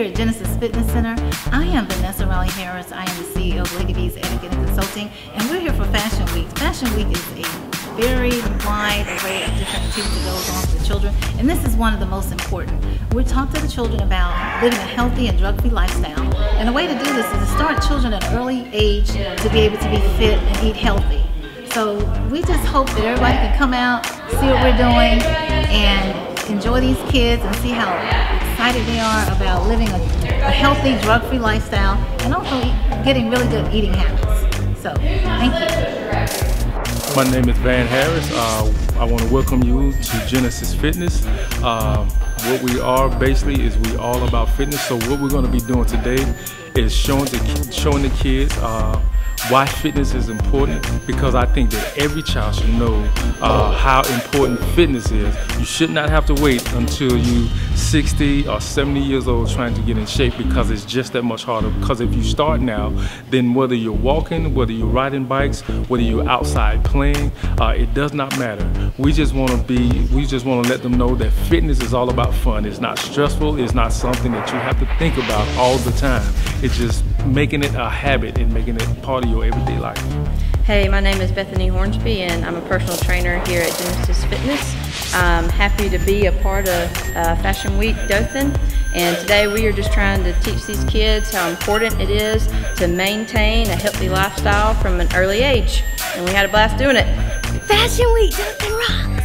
here at Genesis Fitness Center. I am Vanessa Raleigh-Harris. I am the CEO of Legabees Etiquette and Consulting, and we're here for Fashion Week. Fashion Week is a very wide array of different activities that goes on for the children, and this is one of the most important. We talk to the children about living a healthy and drug-free lifestyle, and the way to do this is to start children at an early age to be able to be fit and eat healthy. So we just hope that everybody can come out, see what we're doing, and enjoy these kids and see how excited they are about living a healthy, drug-free lifestyle and also getting really good eating habits. So, thank you. My name is Van Harris. I want to welcome you to Genesis Fitness. What we are basically is we all about fitness. So what we're going to be doing today is showing the kids why fitness is important, because I think that every child should know how important fitness is. You should not have to wait until you're 60 or 70 years old trying to get in shape, because it's just that much harder. Because if you start now, then whether you're walking, whether you're riding bikes, whether you're outside playing, it does not matter. We just want to let them know that fitness is all about fun. It's not stressful. It's not something that you have to think about all the time. It's just making it a habit and making it part of your everyday life. Hey, my name is Bethany Hornsby and I'm a personal trainer here at Genesis Fitness. I'm happy to be a part of Fashion Week Dothan, and today we are just trying to teach these kids how important it is to maintain a healthy lifestyle from an early age, and we had a blast doing it. Fashion Week Dothan rock!